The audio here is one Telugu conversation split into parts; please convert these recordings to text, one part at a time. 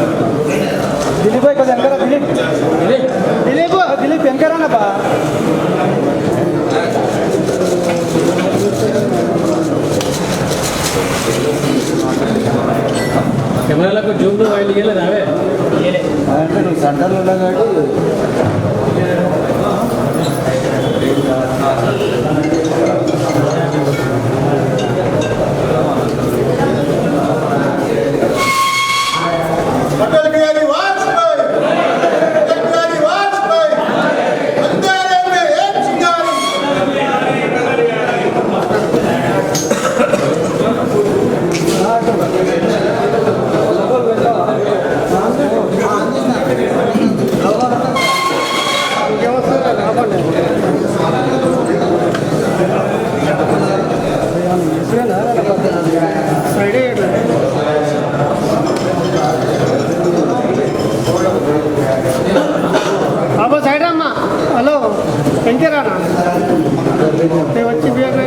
दिलीप भाई कसं करा दिलीप दिलीप दिलीप करा ना बा కెమెరాలకు జూమ్ లో వైల్ ఇయ్యలేదు అవే అంటే నువ్వు సెంటర్లో ఉన్నా కాబట్టి హలో ఎంకేరానా వచ్చి బియర్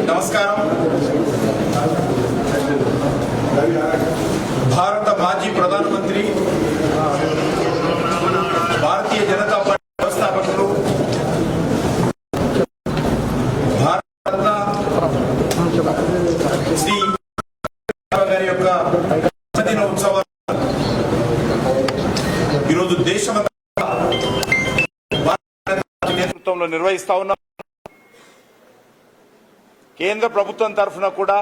నమస్కారం. భారత మాజీ ప్రధానమంత్రి భారతీయ జనతా పార్టీ వ్యవస్థాపకులు భారత శ్రీ గారి యొక్క జన్మదిన ఉత్సవాలు ఈరోజు దేశమంతా నేతృత్వంలో నిర్వహిస్తా ఉన్నాం. కేంద్ర ప్రభుత్వం తరఫున కూడా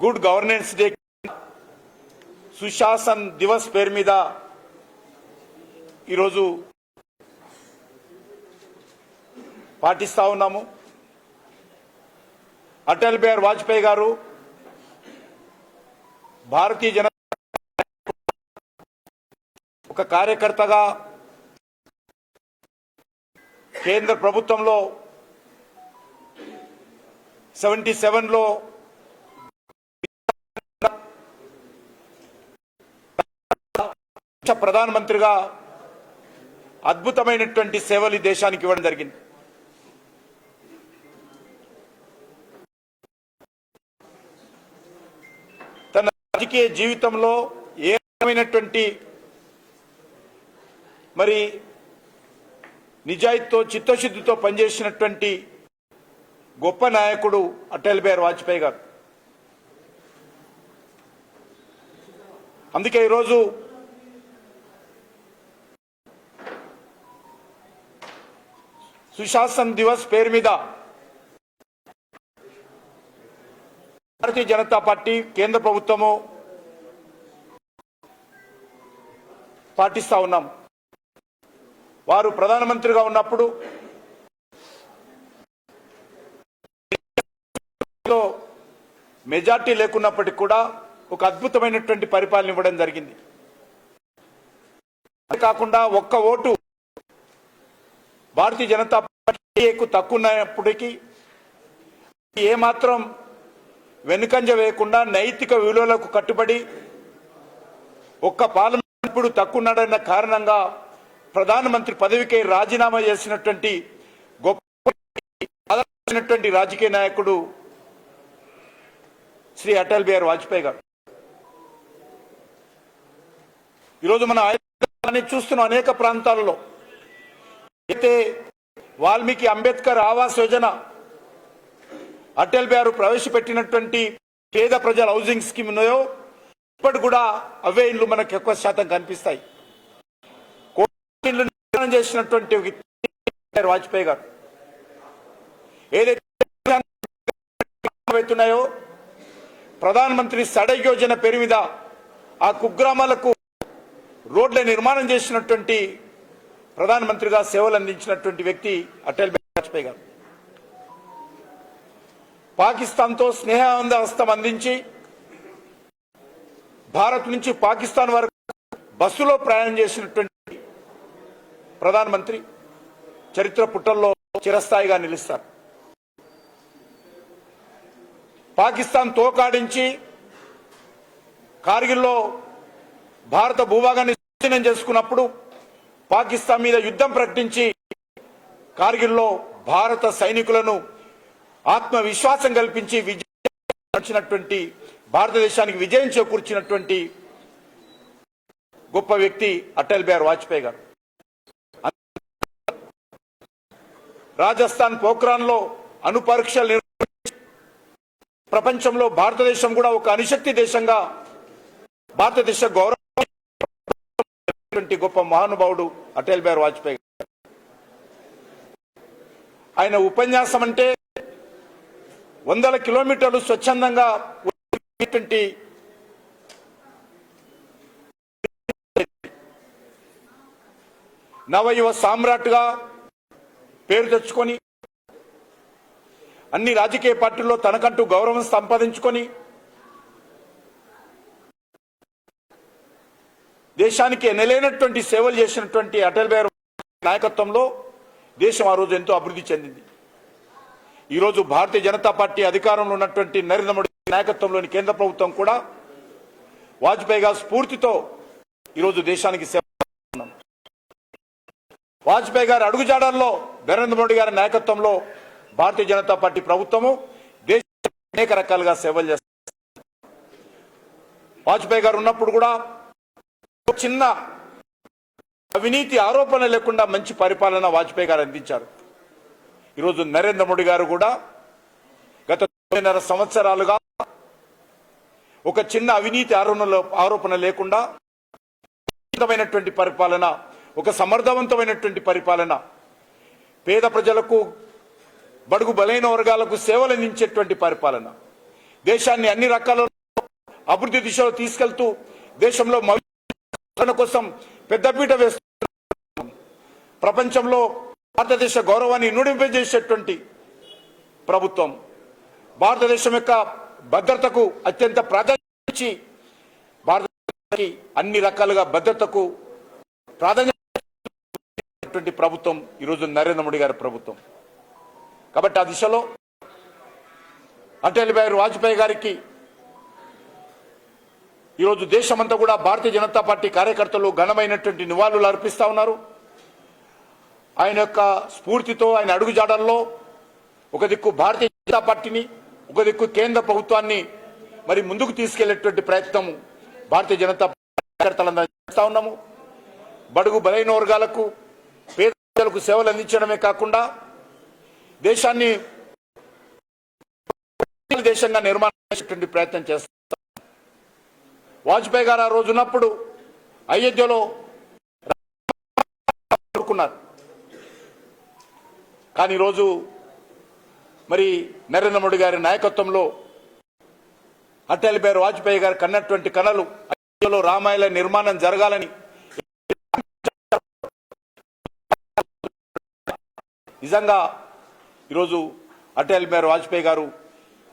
good governance day Sushasan Diwas పేరు మీద ఈరోజు పాటిస్తా ఉన్నాము. అటల్ బిహారీ వాజ్పేయి గారు భారతీయ జనతా ఒక కార్యకర్తగా కేంద్ర ప్రభుత్వంలో 77లో ప్రధానమంత్రిగా అద్భుతమైనటువంటి సేవలు ఈ దేశానికి ఇవ్వడం జరిగింది. తన రాజకీయ జీవితంలో ఏ రకమైనటువంటి మరి నిజాయితీతో చిత్తశుద్ధితో పనిచేసినటువంటి గొప్ప నాయకుడు అటల్ బిహారీ వాజ్పేయి గారు. అందుకే ఈరోజు సుశాసన్ దివస్ పేరు మీద భారతీయ జనతా పార్టీ కేంద్ర ప్రభుత్వము పాటిస్తా ఉన్నాం. వారు ప్రధానమంత్రిగా ఉన్నప్పుడు మెజార్టీ లేకున్నప్పటికీ కూడా ఒక అద్భుతమైనటువంటి పరిపాలన ఇవ్వడం జరిగింది. కాకుండా ఒక్క ఓటు భారతీయ జనతా పార్టీకు తక్కువ ఉన్నప్పటికీ ఏమాత్రం వెనుకంజ వేయకుండా నైతిక విలువలకు కట్టుబడి ఒక్క పార్లమెంటు తక్కువ ఉన్నాడన్న కారణంగా ప్రధానమంత్రి పదవికి రాజీనామా చేసినటువంటి గొప్ప రాజకీయ నాయకుడు శ్రీ అటల్ బిహారీ వాజ్పేయి గారు. ఈరోజు మన ఆయన చూస్తున్న అనేక ప్రాంతాలలో అయితే వాల్మీకి అంబేద్కర్ ఆవాస్ యోజన అటల్ బిహారీ ప్రవేశపెట్టినటువంటి పేద ప్రజల హౌసింగ్ స్కీమ్ ఉన్నాయో ఇప్పటి కూడా అవే ఇండ్లు మనకు ఎక్కువ శాతం కనిపిస్తాయి. ఇండ్లు నిర్మాణం చేసినటువంటి వాజ్పేయి గారు ఏదైతే ప్రధానమంత్రి సడక్ యోజన పేరు మీద ఆ కుగ్రామాలకు రోడ్ల నిర్మాణం చేసినటువంటి ప్రధానమంత్రిగా సేవలు అందించినటువంటి వ్యక్తి అటల్ బిహారీ వాజ్పేయి గారు. పాకిస్తాన్తో స్నేహహస్తం అందించి భారత్ నుంచి పాకిస్తాన్ వరకు బస్సులో ప్రయాణం చేసినటువంటి ప్రధానమంత్రి చరిత్ర పుటల్లో చిరస్థాయిగా నిలుస్తారు. పాకిస్తాన్ తోకాడించి కార్గిల్లో భారత భూభాగాన్ని స్వాధీనం చేసుకున్నప్పుడు పాకిస్తాన్ మీద యుద్ధం ప్రకటించి కార్గిల్లో భారత సైనికులను ఆత్మవిశ్వాసం కల్పించి విజయించినటువంటి భారతదేశానికి విజయం చేకూర్చినటువంటి గొప్ప వ్యక్తి అటల్ బిహారీ వాజ్పేయి గారు. రాజస్థాన్ పోఖ్రాన్లో అణు పరీక్షలు నిర్వహించి ప్రపంచంలో భారతదేశం కూడా ఒక అణుశక్తి దేశంగా భారతదేశ గౌరవం గొప్ప మహానుభావుడు అటల్ బిహారీ వాజ్పేయి గారు. ఆయన ఉపన్యాసం అంటే 100 కిలోమీటర్లు స్వచ్ఛందంగా నవయువ సామ్రాట్గా పేరు తెచ్చుకొని అన్ని రాజకీయ పార్టీల్లో తనకంటూ గౌరవం సంపాదించుకొని దేశానికి ఎనలేనటువంటి సేవలు చేసినటువంటి అటల్ బిహారీ నాయకత్వంలో దేశం ఆ రోజు ఎంతో అభివృద్ధి చెందింది. ఈరోజు భారతీయ జనతా పార్టీ అధికారంలో ఉన్నటువంటి నరేంద్ర మోడీ నాయకత్వంలోని కేంద్ర ప్రభుత్వం కూడా వాజ్పేయి గారి స్ఫూర్తితో ఈరోజు దేశానికి సేవ చేస్తున్నాం. వాజ్పేయి గారి అడుగుజాడల్లో నరేంద్ర మోడీ గారి నాయకత్వంలో భారతీయ జనతా పార్టీ ప్రభుత్వము దేశానికి అనేక రకాలుగా సేవలు చేస్తుంది. వాజ్పేయి గారు ఉన్నప్పుడు కూడా చిన్న అవినీతి ఆరోపణ లేకుండా మంచి పరిపాలన వాజ్పేయి గారు అందించారు. ఈరోజు నరేంద్ర మోడీ గారు కూడా గత 9.5 సంవత్సరాలుగా ఒక చిన్న అవినీతి ఆరోపణ లేకుండా పరిపాలన, ఒక సమర్థవంతమైనటువంటి పరిపాలన, పేద ప్రజలకు బడుగు బలైన వర్గాలకు సేవలు అందించేటువంటి పరిపాలన, దేశాన్ని అన్ని రకాల అభివృద్ధి దిశలో తీసుకెళ్తూ దేశంలో మౌలిక కోసం పెద్దపీట వేస్తున్న ప్రపంచంలో భారతదేశ గౌరవాన్ని ఇనుడింపజేసేటువంటి ప్రభుత్వం, భారతదేశం యొక్క భద్రతకు అత్యంత ప్రాధాన్యత ఇచ్చి భారతదేశానికి అన్ని రకాలుగా భద్రతకు ప్రాధాన్యత ప్రభుత్వం ఈరోజు నరేంద్ర మోడీ గారి ప్రభుత్వం. కాబట్టి ఆ దిశలో అటల్ బిహారీ వాజ్పేయి గారికి ఈరోజు దేశమంతా కూడా భారతీయ జనతా పార్టీ కార్యకర్తలు ఘనమైనటువంటి నివాళులు అర్పిస్తా ఉన్నారు. ఆయన యొక్క స్ఫూర్తితో, ఆయన అడుగుజాడల్లో ఒక దిక్కు భారతీయ జనతా పార్టీని, ఒక దిక్కు కేంద్ర ప్రభుత్వాన్ని మరి ముందుకు తీసుకెళ్లేటువంటి ప్రయత్నం భారతీయ జనతా పార్టీ కార్యకర్తలందరూ చేస్తా ఉన్నాము. బడుగు బలైన వర్గాలకు, పేద ప్రజలకు సేవలు అందించడమే కాకుండా దేశాన్ని దేశంగా నిర్మాణం చేసేటువంటి ప్రయత్నం చేస్తారు. వాజ్పేయి గారు ఆ రోజు ఉన్నప్పుడు అయోధ్యలో కోరుకున్నారు. కానీ ఈరోజు మరి నరేంద్ర మోడీ గారి నాయకత్వంలో అటల్ బిహారీ వాజ్పేయి గారు కన్నటువంటి కలలు అయోధ్యలో రామాలయ నిర్మాణం జరగాలని నిజంగా ఈరోజు అటల్ బిహారీ వాజ్పేయి గారు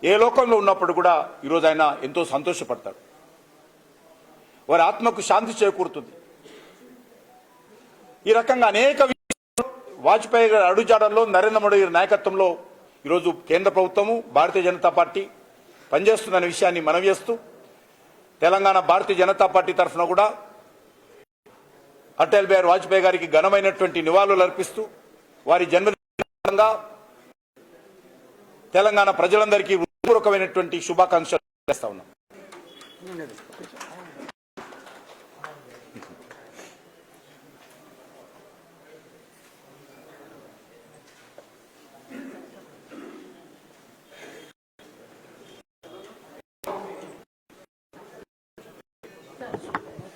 ఏ లోకంలో ఉన్నప్పుడు కూడా ఈరోజు ఆయన ఎంతో సంతోషపడతాడు. వారి ఆత్మకు శాంతి చేకూరుతుంది. ఈ రకంగా అనేక వాజ్పేయి గారి అడుగుజాడల్లో నరేంద్ర మోడీ గారి నాయకత్వంలో ఈరోజు కేంద్ర ప్రభుత్వము, భారతీయ జనతా పార్టీ పనిచేస్తుందనే విషయాన్ని మనవి చేస్తూ తెలంగాణ భారతీయ జనతా పార్టీ తరఫున కూడా అటల్ బిహారీ వాజ్పేయి గారికి ఘనమైనటువంటి నివాళులు అర్పిస్తూ వారి జన్మదినంగా తెలంగాణ ప్రజలందరికీ హృదయపూర్వకమైనటువంటి శుభాకాంక్షలు చేస్తా ఉన్నాం.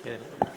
Yeah.